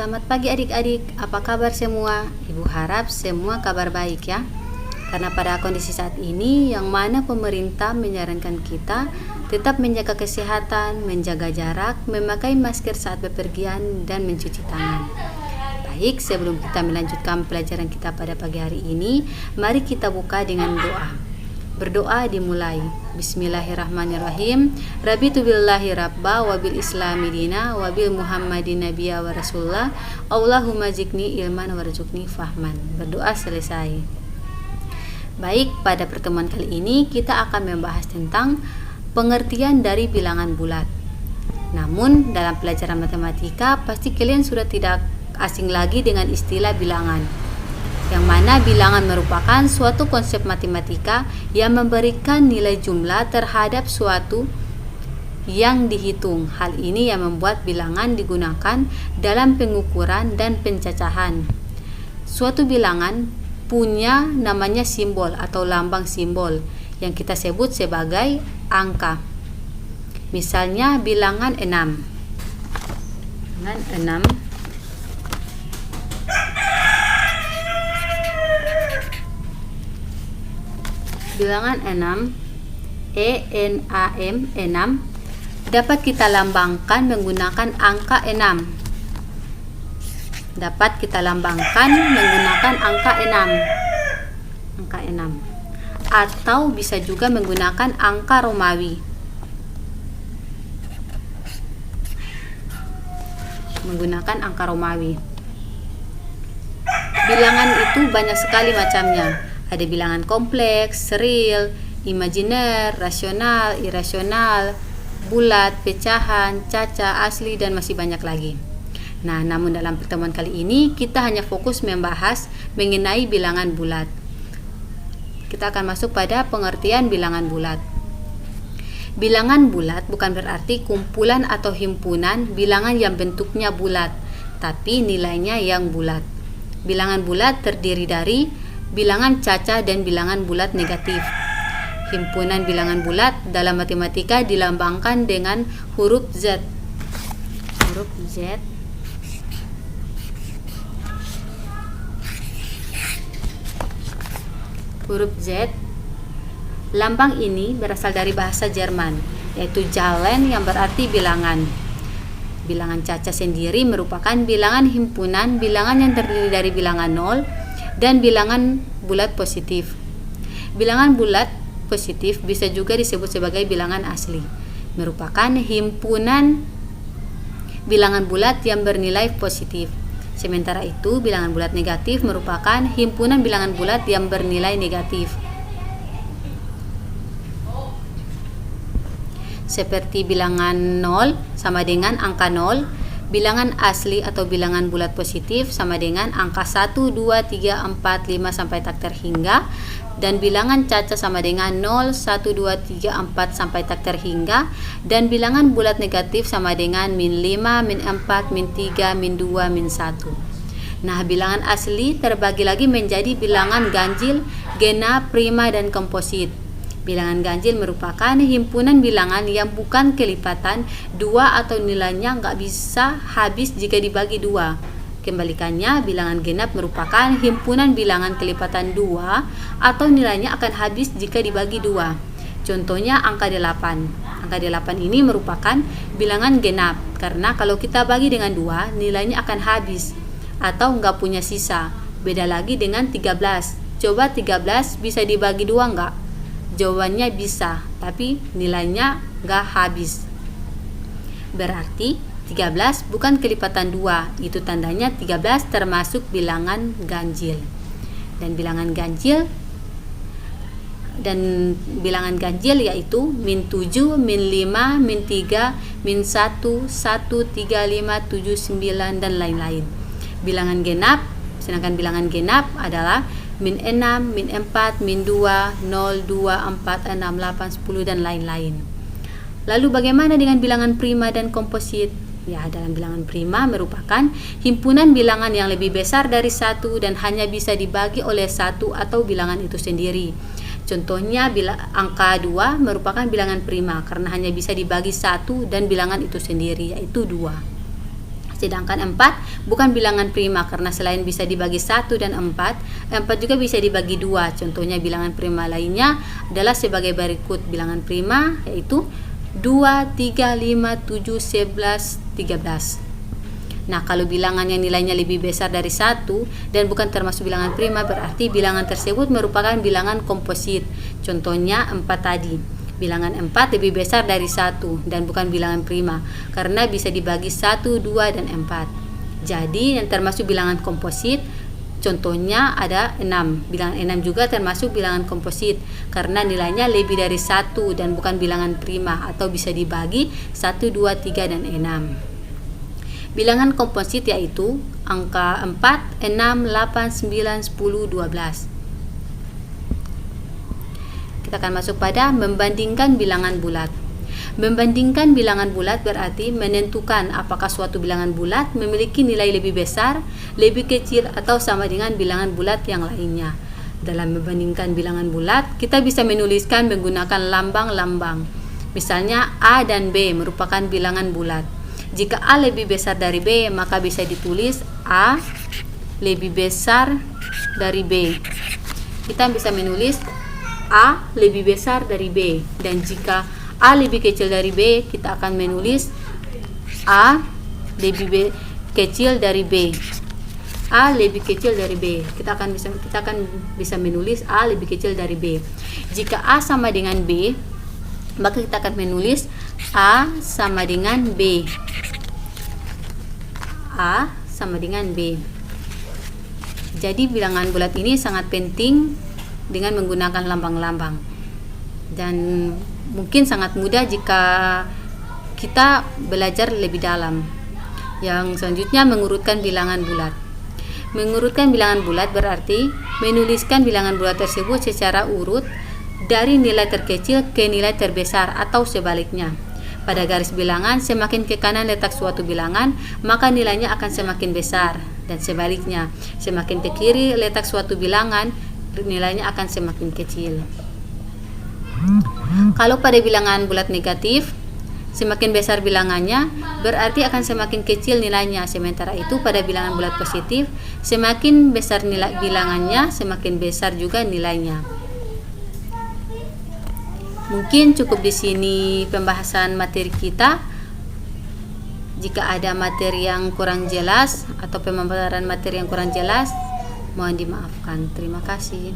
Selamat pagi adik-adik, apa kabar semua? Ibu harap semua kabar baik ya. Karena pada kondisi saat ini yang mana pemerintah menyarankan kita tetap menjaga kesehatan, menjaga jarak, memakai masker saat bepergian dan mencuci tangan. Baik, sebelum kita melanjutkan pelajaran kita pada pagi hari ini, mari kita buka dengan doa. Berdoa dimulai. Bismillahirrahmanirrahim. Rabitu billahi rabba wa bil islami dina wa bil muhammadin nabiyya wa rasulullah. Allahumma zidni ilman warzuqni fahman. Berdoa selesai. Baik, pada pertemuan kali ini kita akan membahas tentang pengertian dari bilangan bulat. Namun dalam pelajaran matematika pasti kalian sudah tidak asing lagi dengan istilah bilangan, yang mana bilangan merupakan suatu konsep matematika yang memberikan nilai jumlah terhadap suatu yang dihitung. Hal ini yang membuat bilangan digunakan dalam pengukuran dan pencacahan. Suatu bilangan punya namanya simbol atau lambang simbol yang kita sebut sebagai angka. Misalnya bilangan 6. Bilangan 6 bilangan 6 6 dapat kita lambangkan menggunakan angka 6. Dapat kita lambangkan menggunakan angka 6. Angka 6. Atau bisa juga menggunakan angka Romawi. Menggunakan angka Romawi. Bilangan itu banyak sekali macamnya. Ada bilangan kompleks, real, imajiner, rasional, irasional, bulat, pecahan, caca, asli, dan masih banyak lagi. Nah, namun dalam pertemuan kali ini kita hanya fokus membahas mengenai bilangan bulat. Kita akan masuk pada pengertian bilangan bulat. Bilangan bulat bukan berarti kumpulan atau himpunan bilangan yang bentuknya bulat, tapi nilainya yang bulat. Bilangan bulat terdiri dari bilangan caca dan bilangan bulat negatif. Himpunan bilangan bulat dalam matematika dilambangkan dengan huruf Z. Huruf Z. Huruf Z. Lambang ini berasal dari bahasa Jerman, yaitu Zahlen yang berarti bilangan. Bilangan caca sendiri merupakan bilangan himpunan bilangan yang terdiri dari bilangan 0 dan bilangan bulat positif. Bilangan bulat positif bisa juga disebut sebagai bilangan asli, merupakan himpunan bilangan bulat yang bernilai positif. Sementara itu, bilangan bulat negatif merupakan himpunan bilangan bulat yang bernilai negatif. Seperti bilangan 0 sama dengan angka 0, bilangan asli atau bilangan bulat positif sama dengan angka 1, 2, 3, 4, 5 sampai tak terhingga, dan bilangan caca sama dengan 0, 1, 2, 3, 4 sampai tak terhingga, dan bilangan bulat negatif sama dengan min 5, min 4, min 3, min 2, min 1. Nah, bilangan asli terbagi lagi menjadi bilangan ganjil, genap, prima, dan komposit. Bilangan ganjil merupakan himpunan bilangan yang bukan kelipatan dua atau nilainya nggak bisa habis jika dibagi dua. Kembalikannya, bilangan genap merupakan himpunan bilangan kelipatan dua atau nilainya akan habis jika dibagi dua. Contohnya angka 8. Angka 8 ini merupakan bilangan genap karena kalau kita bagi dengan dua, nilainya akan habis atau nggak punya sisa. Beda lagi dengan 13. Coba 13 bisa dibagi dua nggak? Jawabannya bisa, tapi nilainya nggak habis. Berarti 13 bukan kelipatan 2, itu tandanya 13 termasuk bilangan ganjil. Dan bilangan ganjil yaitu min 7, min 5, min 3, min 1, 1, 3, 5, 7, 9, dan lain-lain. Bilangan genap, sedangkan bilangan genap adalah min 6, min 4, min 2, 0, 2, 4, 6, 8, 10, dan lain-lain. Lalu bagaimana dengan bilangan prima dan komposit? Ya, dalam bilangan prima merupakan himpunan bilangan yang lebih besar dari satu dan hanya bisa dibagi oleh satu atau bilangan itu sendiri. Contohnya angka 2 merupakan bilangan prima karena hanya bisa dibagi satu dan bilangan itu sendiri, yaitu 2. Sedangkan 4 bukan bilangan prima karena selain bisa dibagi 1 dan 4 juga bisa dibagi 2. Contohnya bilangan prima lainnya adalah sebagai berikut. Bilangan prima yaitu 2, 3, 5, 7, 11, 13. Nah, kalau bilangan yang nilainya lebih besar dari 1 dan bukan termasuk bilangan prima, berarti bilangan tersebut merupakan bilangan komposit. Contohnya 4 tadi. Bilangan 4 lebih besar dari 1 dan bukan bilangan prima karena bisa dibagi 1, 2, dan 4. Jadi yang termasuk bilangan komposit contohnya ada 6. Bilangan 6 juga termasuk bilangan komposit karena nilainya lebih dari 1 dan bukan bilangan prima atau bisa dibagi 1, 2, 3, dan 6. Bilangan komposit yaitu angka 4, 6, 8, 9, 10, 12. Kita akan masuk pada membandingkan bilangan bulat. Membandingkan bilangan bulat berarti menentukan apakah suatu bilangan bulat memiliki nilai lebih besar, lebih kecil, atau sama dengan bilangan bulat yang lainnya. Dalam membandingkan bilangan bulat, kita bisa menuliskan menggunakan lambang-lambang. Misalnya A dan B merupakan bilangan bulat. Jika A lebih besar dari B, maka bisa ditulis A lebih besar dari B. Kita bisa menulis A lebih besar dari B, dan jika A lebih kecil dari B, kita akan menulis A lebih kecil dari B. A lebih kecil dari B. Kita akan bisa menulis A lebih kecil dari B. Jika A sama dengan B, maka kita akan menulis A sama dengan B. A sama dengan B. Jadi bilangan bulat ini sangat penting dengan menggunakan lambang-lambang, dan mungkin sangat mudah jika kita belajar lebih dalam. Yang selanjutnya, mengurutkan bilangan bulat. Mengurutkan bilangan bulat berarti menuliskan bilangan bulat tersebut secara urut dari nilai terkecil ke nilai terbesar atau sebaliknya. Pada garis bilangan, semakin ke kanan letak suatu bilangan, maka nilainya akan semakin besar, dan sebaliknya, semakin ke kiri letak suatu bilangan, nilainya akan semakin kecil. Kalau pada bilangan bulat negatif, semakin besar bilangannya berarti akan semakin kecil nilainya. Sementara itu pada bilangan bulat positif, semakin besar nilai bilangannya, semakin besar juga nilainya. Mungkin cukup di sini pembahasan materi kita. Jika ada materi yang kurang jelas atau pemaparan materi yang kurang jelas, mohon dimaafkan. Terima kasih.